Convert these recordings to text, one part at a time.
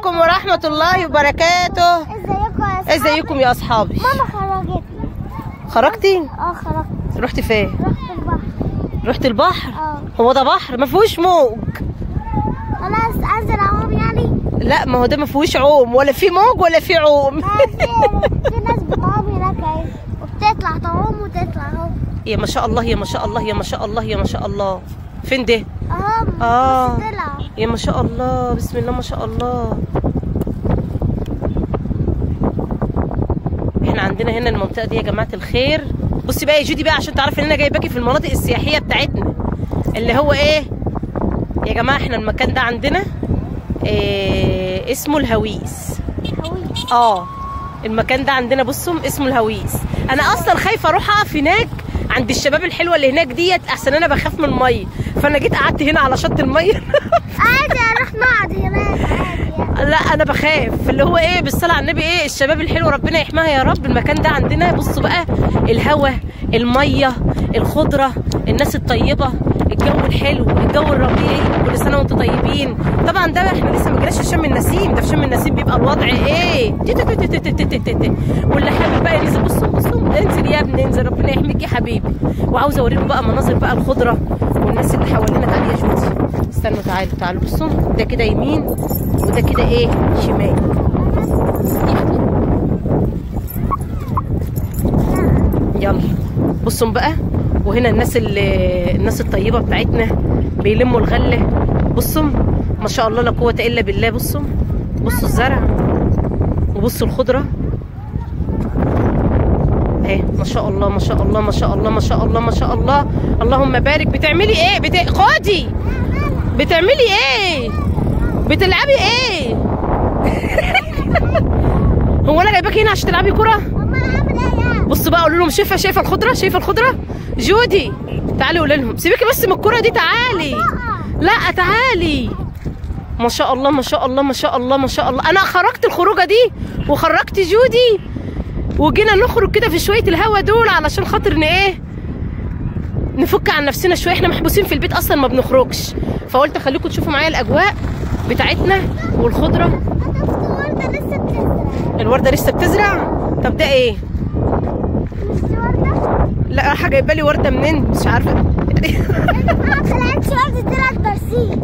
عليكم ورحمة الله وبركاته. ازيكم يا اصحابي؟ ماما خرجتني. خرجتي؟ خرجت. رحتي فين؟ رحت البحر. رحت البحر؟ هو ده بحر ما فيهوش موج؟ خلاص انزل اعوم يعني؟ لا ما هو ده ما فيهوش عوم، ولا في موج ولا في عوم. في ناس بتعوم هناك اهي وبتطلع تعوم وتطلع اهو. يا ما شاء الله يا ما شاء الله يا ما شاء الله يا ما شاء الله. فين ده؟ اهو طلع. يا ما شاء الله بسم الله ما شاء الله. احنا عندنا هنا المنطقه دي يا جماعه الخير. بصي بقى يا جودي بقى عشان تعرفي ان انا جايباكي في المناطق السياحيه بتاعتنا اللي هو ايه يا جماعه. احنا المكان ده عندنا اسمه الهويس. المكان ده عندنا بصوا اسمه الهويس. انا اصلا خايفه اروح اقف هناك عند الشباب الحلوه اللي هناك ديت احسن انا بخاف من الميه، فانا جيت قعدت هنا على شط الميه. عادي اروح نقعد هناك عادي. لا انا بخاف اللي هو ايه بالصلاه على النبي ايه الشباب الحلوه ربنا يحميها يا رب. المكان ده عندنا بصوا بقى الهوا الميه الخضره الناس الطيبه الجو الحلو الجو الربيعي. كل سنه وانتم طيبين. طبعا ده احنا لسه ما جيناش في شم النسيم. ده في شم النسيم بيبقى الوضع ايه واللي حابب بقى ينزل. بصوا انزل يا ابني انزل ربنا يحميك يا حبيبي. وعاوزه اوريكم بقى مناظر بقى الخضره والناس اللي حوالينا. تعالي يا جودي استنوا تعالوا بصوا ده كده يمين وده كده ايه شمال. يلا بصوا بقى. وهنا الناس الطيبه بتاعتنا بيلموا الغله. بصوا ما شاء الله لا قوه الا بالله. بصوا الزرع وبصوا الخضره اهي ما شاء الله ما شاء الله ما شاء الله ما شاء الله ما شاء الله. اللهم بارك. بتعملي ايه؟ خدي بتعملي ايه؟ بتلعبي ايه؟ هو انا جايباكي هنا عشان تلعبي كوره؟ بصوا بقى قولوا لهم شايفه الخضره؟ شايفه الخضره؟ جودي تعالي قولي لهم سيبيكي بس من الكوره دي. تعالي لا تعالي. ما شاء الله ما شاء الله ما شاء الله ما شاء الله. انا خرجت الخروجه دي وخرجت جودي وجينا نخرج كده في شويه الهوا دول علشان خاطر ايه نفك عن نفسنا شويه. احنا محبوسين في البيت اصلا ما بنخرجش، فقلت اخليكم تشوفوا معايا الاجواء بتاعتنا والخضره. الورده لسه بتزرع. طب ده ايه؟ لا راح جايبه لي ورده منين مش عارفه. طلعت ورده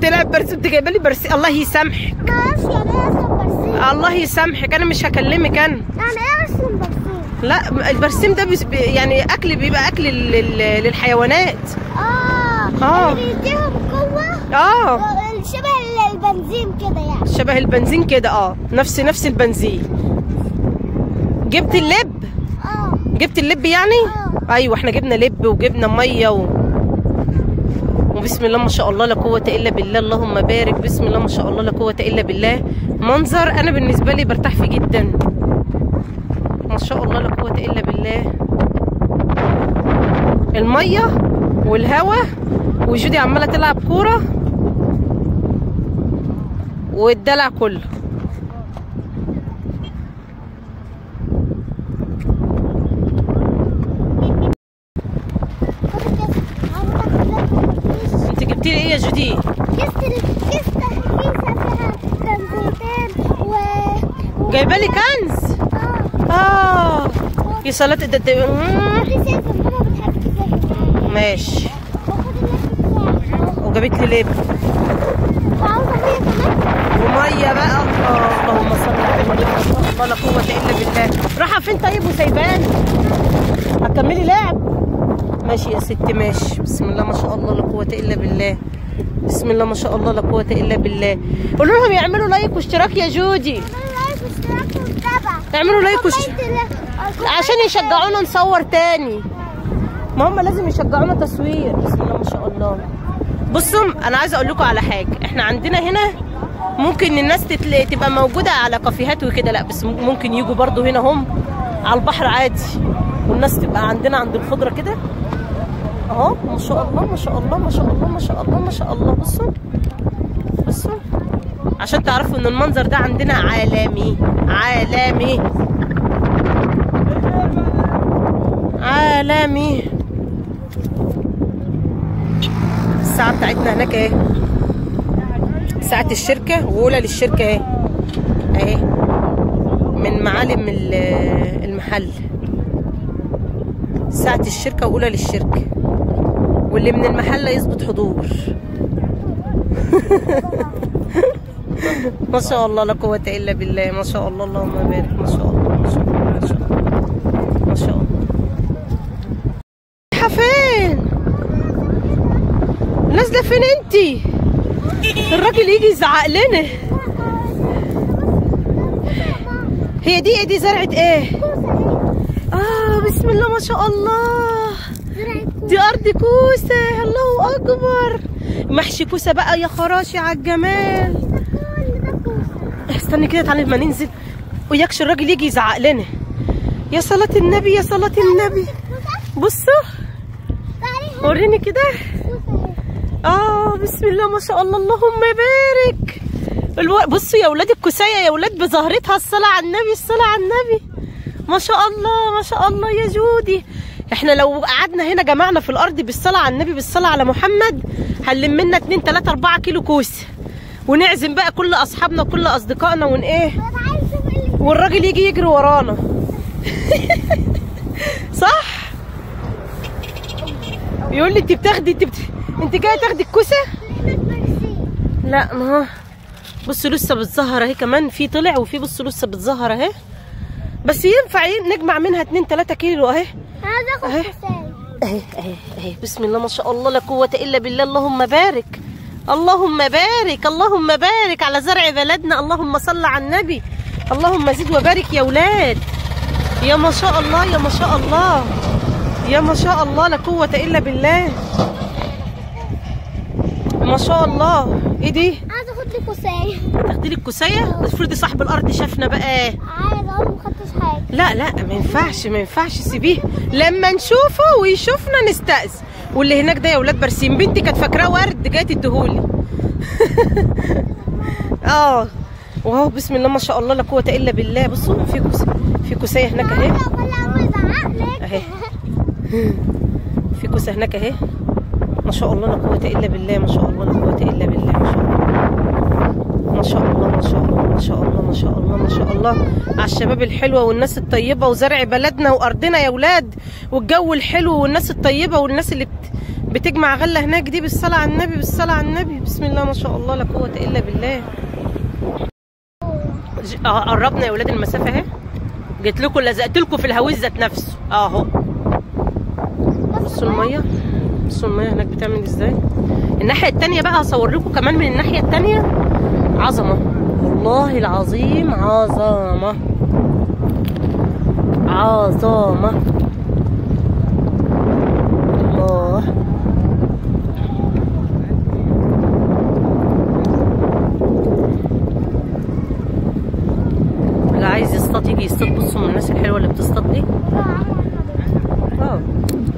طلعت برسيم. انت جايبه لي برسيم. الله يسامحك. ما اعرفش يعني ايه اصلا برسيم. الله يسامحك انا مش هكلمك انا. يعني ايه اصلا برسيم؟ لا البرسيم ده يعني اكل بيبقى اكل للحيوانات. بيديهم قوه. شبه البنزين كده يعني. شبه البنزين كده نفس البنزين. جبت اللب؟ جبت اللب يعني؟ ايوه احنا جبنا لب وجبنا ميه وبسم الله ما شاء الله لا قوه الا بالله. اللهم بارك. بسم الله ما شاء الله لا قوه الا بالله. منظر انا بالنسبه لي برتاح فيه جدا. ما شاء الله لا قوه الا بالله. الميه والهواء وجودي عماله تلعب كوره والدلع كله. انت جبتي لي ايه يا جودي؟ كيسه فيها كنزتين جايبه لي كنز؟ يا صلاة ماشي. وجابت لي لب وميه بقى. اللهم صل على النبي. ما شاء الله لا قوه الا بالله. رايحه فين طيب وسايباني؟ هتكملي لعب؟ ماشي يا ستي ماشي. بسم الله ما شاء الله لا قوه الا بالله. بسم الله ما شاء الله لا قوه الا بالله. قولوا لهم يعملوا لايك واشتراك يا جودي. اعملوا لايك عشان يشجعونا نصور تاني. ما هم لازم يشجعونا تصوير. بسم الله ما شاء الله. بصوا انا عايزه اقول لكم على حاجه. احنا عندنا هنا ممكن الناس تبقى موجوده على كافيهات وكده، لا بس ممكن يجوا برضو هنا هم على البحر عادي، والناس تبقى عندنا عند الخضره كده اهو. ما شاء الله ما شاء الله ما شاء الله ما شاء الله ما شاء الله. بصوا عشان تعرفوا ان المنظر ده عندنا عالمي عالمي عالمي. الساعة بتاعتنا هناك اهي، ساعة الشركة وأولى للشركة اهي. اهي من معالم المحل، ساعة الشركة وأولى للشركة، واللي من المحل يظبط حضور. ما شاء الله لا قوة إلا بالله، ما شاء الله اللهم بارك، ما شاء الله ما شاء الله ما شاء الله ما شاء الله. رايحة فين؟ نازلة فين انتي؟ الراجل يجي يزعق لنا. هي دي ايه دي؟ زرعة ايه؟ بسم الله ما شاء الله، دي أرض كوسة، الله أكبر. محشي كوسة بقى، يا خراشي على الجمال. استني كده تعالي ما ننزل وياكش الراجل يجي يزعق لنا. يا صلاة النبي يا صلاة النبي. بصوا وريني كده. بسم الله ما شاء الله اللهم بارك. بصوا يا ولاد الكوسايه يا ولاد بزهرتها، الصلاة على النبي الصلاة على النبي. ما شاء الله ما شاء الله يا جودي. احنا لو قعدنا هنا جمعنا في الارض بالصلاة على النبي بالصلاة على محمد هنلم لنا 2 3 4 كيلو كوسه، ونعزم بقى كل اصحابنا وكل اصدقائنا والراجل يجي يجري ورانا. صح؟ يقول لي انت بتاخدي انت جايه تاخدي الكوسه؟ لا ما هو بصوا لسه بتزهر اهي، كمان في طلع وفي بصوا لسه بتزهر اهي، بس ينفع نجمع منها 2 3 كيلو اهي. عايزه اخد كوسايه اهي بسم الله ما شاء الله لا قوه الا بالله. اللهم بارك اللهم بارك اللهم بارك على زرع بلدنا. اللهم صل على النبي، اللهم زد وبارك يا ولاد. يا ما شاء الله يا ما شاء الله يا ما شاء الله لا قوه الا بالله، ما شاء الله. ايه دي؟ عايزه اخد لي كوسايه. تاخدي لي الكوسايه؟ افرضي صاحب الارض شافنا بقى. عايزه اقول ما خدتش حاجه. لا ما ينفعش ما ينفعش، سيبيه لما نشوفه ويشوفنا نستأذن. واللي هناك ده يا ولاد برسيم، بنتي كانت فاكراه ورد جايه تديهولي. وهو بسم الله ما شاء الله لا قوه الا بالله. بصوا في كوسايه هناك اهي اهي، في كوسه هناك اهي. ما شاء الله لا قوه الا بالله، ما شاء الله لا قوه الا بالله، ما شاء الله ما شاء الله ما شاء الله ما شاء الله ما شاء الله على الشباب الحلوه والناس الطيبه وزرع بلدنا وارضنا يا ولاد، والجو الحلو والناس الطيبه والناس اللي بتجمع غله هناك دي. بالصلاه على النبي بالصلاه على النبي، بسم الله ما شاء الله لا قوه الا بالله. قربنا يا ولاد المسافه اهي، جيت لكم لزقت لكم في الهويس ذات نفسه اهو. بصوا الميه، بصوا الميه هناك بتعمل ازاي. الناحيه التانيه بقى هصور لكم كمان من الناحيه التانيه. عظمه والله العظيم، عظمه عظمه الله. اللي عايز يصطاد يجي يصطاد. بصوا من الناس الحلوه اللي بتصطاد دي.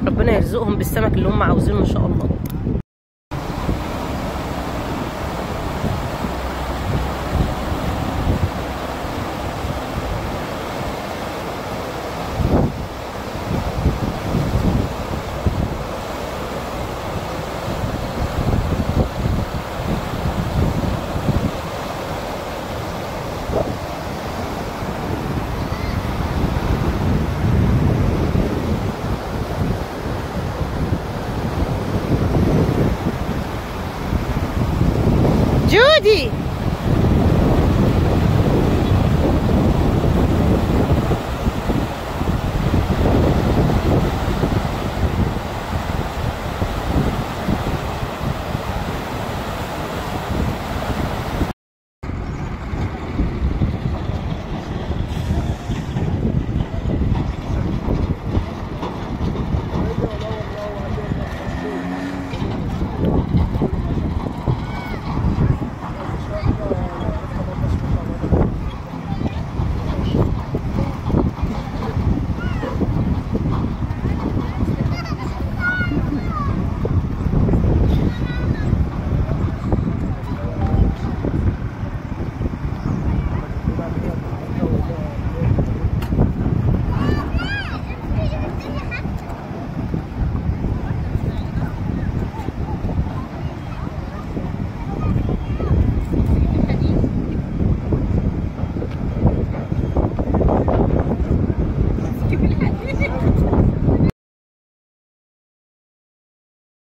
ربنا يرزقهم بالسمك اللي هم عاوزينه ان شاء الله.